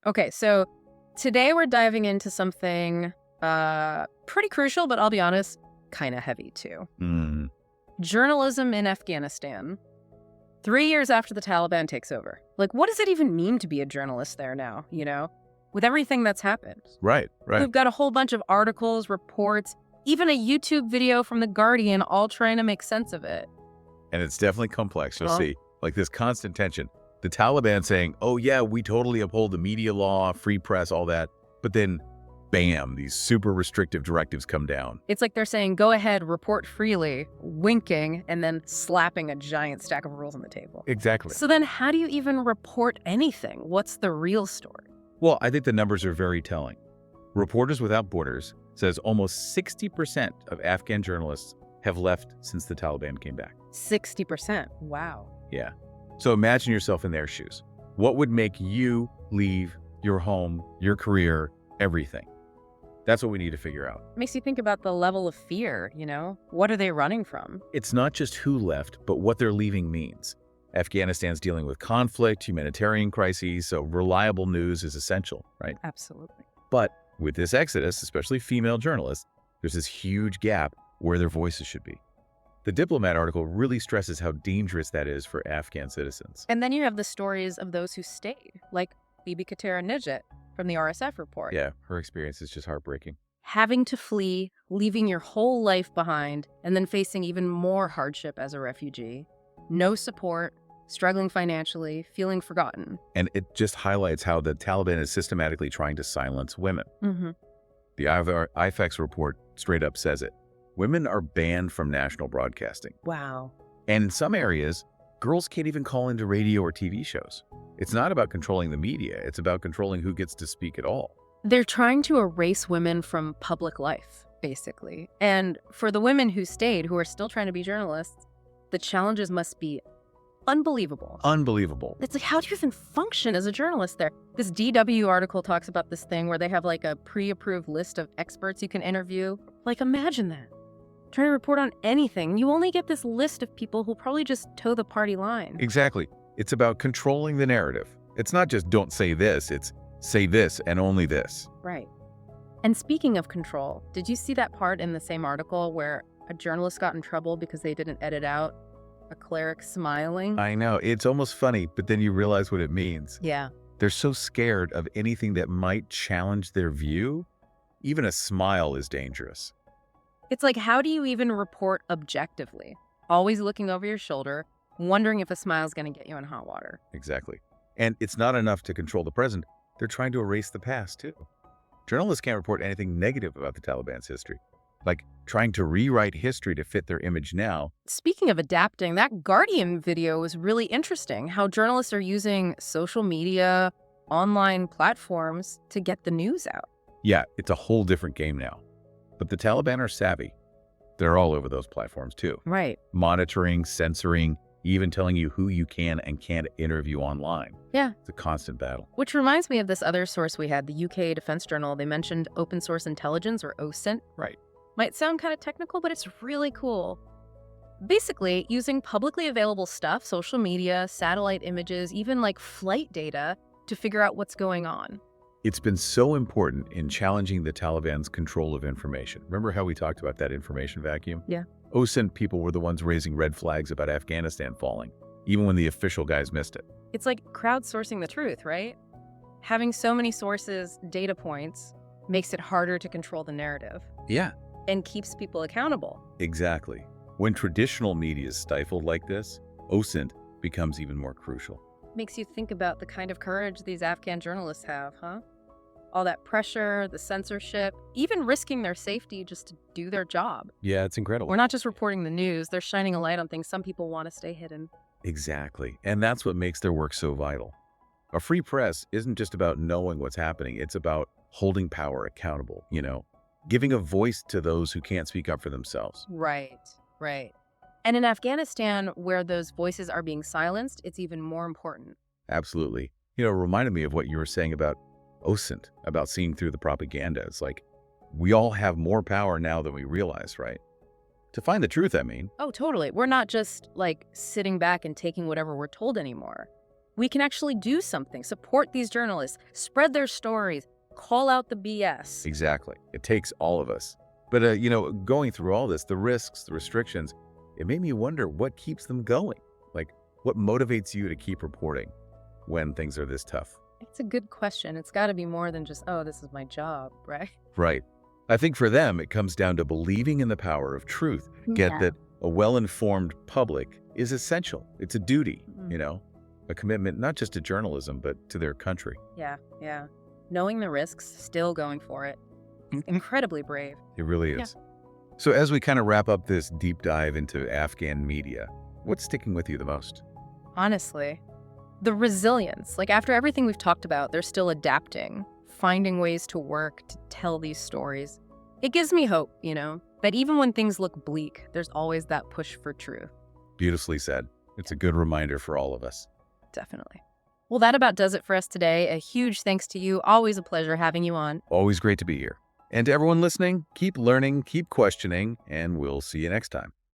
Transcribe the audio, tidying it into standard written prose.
Okay, so today we're diving into something pretty crucial, but I'll be honest, kind of heavy too. Mm, Journalism in Afghanistan, 3 years after the Taliban takes over. Like, what does it even mean to be a journalist there now, with everything that's happened? right. We've got a whole bunch of articles, reports, even a YouTube video from The Guardian, all trying to make sense of it. And it's definitely complex. You'll Huh? see, like this constant tension. The Taliban saying, oh, yeah, we totally uphold the media law, free press, all that. But then, bam, these super restrictive directives come down. It's like they're saying, go ahead, report freely, winking, and then slapping a giant stack of rules on the table. Exactly. So then how do you even report anything? What's the real story? Well, I think the numbers are very telling. Reporters Without Borders says almost 60% of Afghan journalists have left since the Taliban came back. 60%. Wow. Yeah. So imagine yourself in their shoes. What would make you leave your home, your career, everything? That's what we need to figure out. Makes you think about the level of fear, What are they running from? It's not just who left, but what they're leaving means. Afghanistan's dealing with conflict, humanitarian crises, so reliable news is essential, right? Absolutely. But with this exodus, especially female journalists, there's this huge gap where their voices should be. The Diplomat article really stresses how dangerous that is for Afghan citizens. And then you have the stories of those who stayed, like Bibi Katera Nijat from the RSF report. Yeah, her experience is just heartbreaking. Having to flee, leaving your whole life behind, and then facing even more hardship as a refugee. No support, struggling financially, feeling forgotten. And it just highlights how the Taliban is systematically trying to silence women. Mm-hmm. The IFEX report straight up says it. Women are banned from national broadcasting. Wow. And in some areas, girls can't even call into radio or TV shows. It's not about controlling the media. It's about controlling who gets to speak at all. They're trying to erase women from public life, basically. And for the women who stayed, who are still trying to be journalists, the challenges must be unbelievable. Unbelievable. It's like, how do you even function as a journalist there? This DW article talks about this thing where they have like a pre-approved list of experts you can interview. Like, imagine that. Trying to report on anything. You only get this list of people who probably just toe the party line. Exactly. It's about controlling the narrative. It's not just don't say this, it's say this and only this. Right. And speaking of control, did you see that part in the same article where a journalist got in trouble because they didn't edit out a cleric smiling? I know. It's almost funny, but then you realize what it means. Yeah. They're so scared of anything that might challenge their view. Even a smile is dangerous. It's like, how do you even report objectively? Always looking over your shoulder, wondering if a smile's going to get you in hot water. Exactly. And it's not enough to control the present. They're trying to erase the past, too. Journalists can't report anything negative about the Taliban's history, like trying to rewrite history to fit their image now. Speaking of adapting, that Guardian video was really interesting, how journalists are using social media, online platforms to get the news out. Yeah, it's a whole different game now. But the Taliban are savvy. They're all over those platforms, too. Right. Monitoring, censoring, even telling you who you can and can't interview online. Yeah. It's a constant battle. Which reminds me of this other source we had, the UK Defense Journal. They mentioned open source intelligence, or OSINT. Right. Might sound kind of technical, but it's really cool. Basically, using publicly available stuff, social media, satellite images, even like flight data to figure out what's going on. It's been so important in challenging the Taliban's control of information. Remember how we talked about that information vacuum? Yeah. OSINT people were the ones raising red flags about Afghanistan falling, even when the official guys missed it. It's like crowdsourcing the truth, right? Having so many sources, data points, makes it harder to control the narrative. Yeah. And keeps people accountable. Exactly. When traditional media is stifled like this, OSINT becomes even more crucial. Makes you think about the kind of courage these Afghan journalists have, huh? All that pressure, the censorship, even risking their safety just to do their job. Yeah, it's incredible. We're not just reporting the news, they're shining a light on things some people want to stay hidden. Exactly. And that's what makes their work so vital. A free press isn't just about knowing what's happening. It's about holding power accountable, giving a voice to those who can't speak up for themselves. Right. And in Afghanistan, where those voices are being silenced, it's even more important. Absolutely. It reminded me of what you were saying about OSINT, about seeing through the propaganda. It's like, we all have more power now than we realize, right? To find the truth, I mean. Oh, totally. We're not just like sitting back and taking whatever we're told anymore. we can actually do something, support these journalists, spread their stories, call out the BS. Exactly. It takes all of us. But, going through all this, the risks, the restrictions, it made me wonder what keeps them going. Like, what motivates you to keep reporting when things are this tough? It's a good question. It's got to be more than just, oh, this is my job, right? Right. I think for them, it comes down to believing in the power of truth. Get Yeah. that a well-informed public is essential. It's a duty, Mhm. a commitment not just to journalism, but to their country. Yeah. Knowing the risks, still going for it. Incredibly brave. It really is. So as we kind of wrap up this deep dive into Afghan media, what's sticking with you the most? Honestly, the resilience. Like after everything we've talked about, they're still adapting, finding ways to work, to tell these stories. It gives me hope, that even when things look bleak, there's always that push for truth. Beautifully said. It's a good reminder for all of us. Definitely. Well, that about does it for us today. A huge thanks to you. Always a pleasure having you on. Always great to be here. And to everyone listening, keep learning, keep questioning, and we'll see you next time.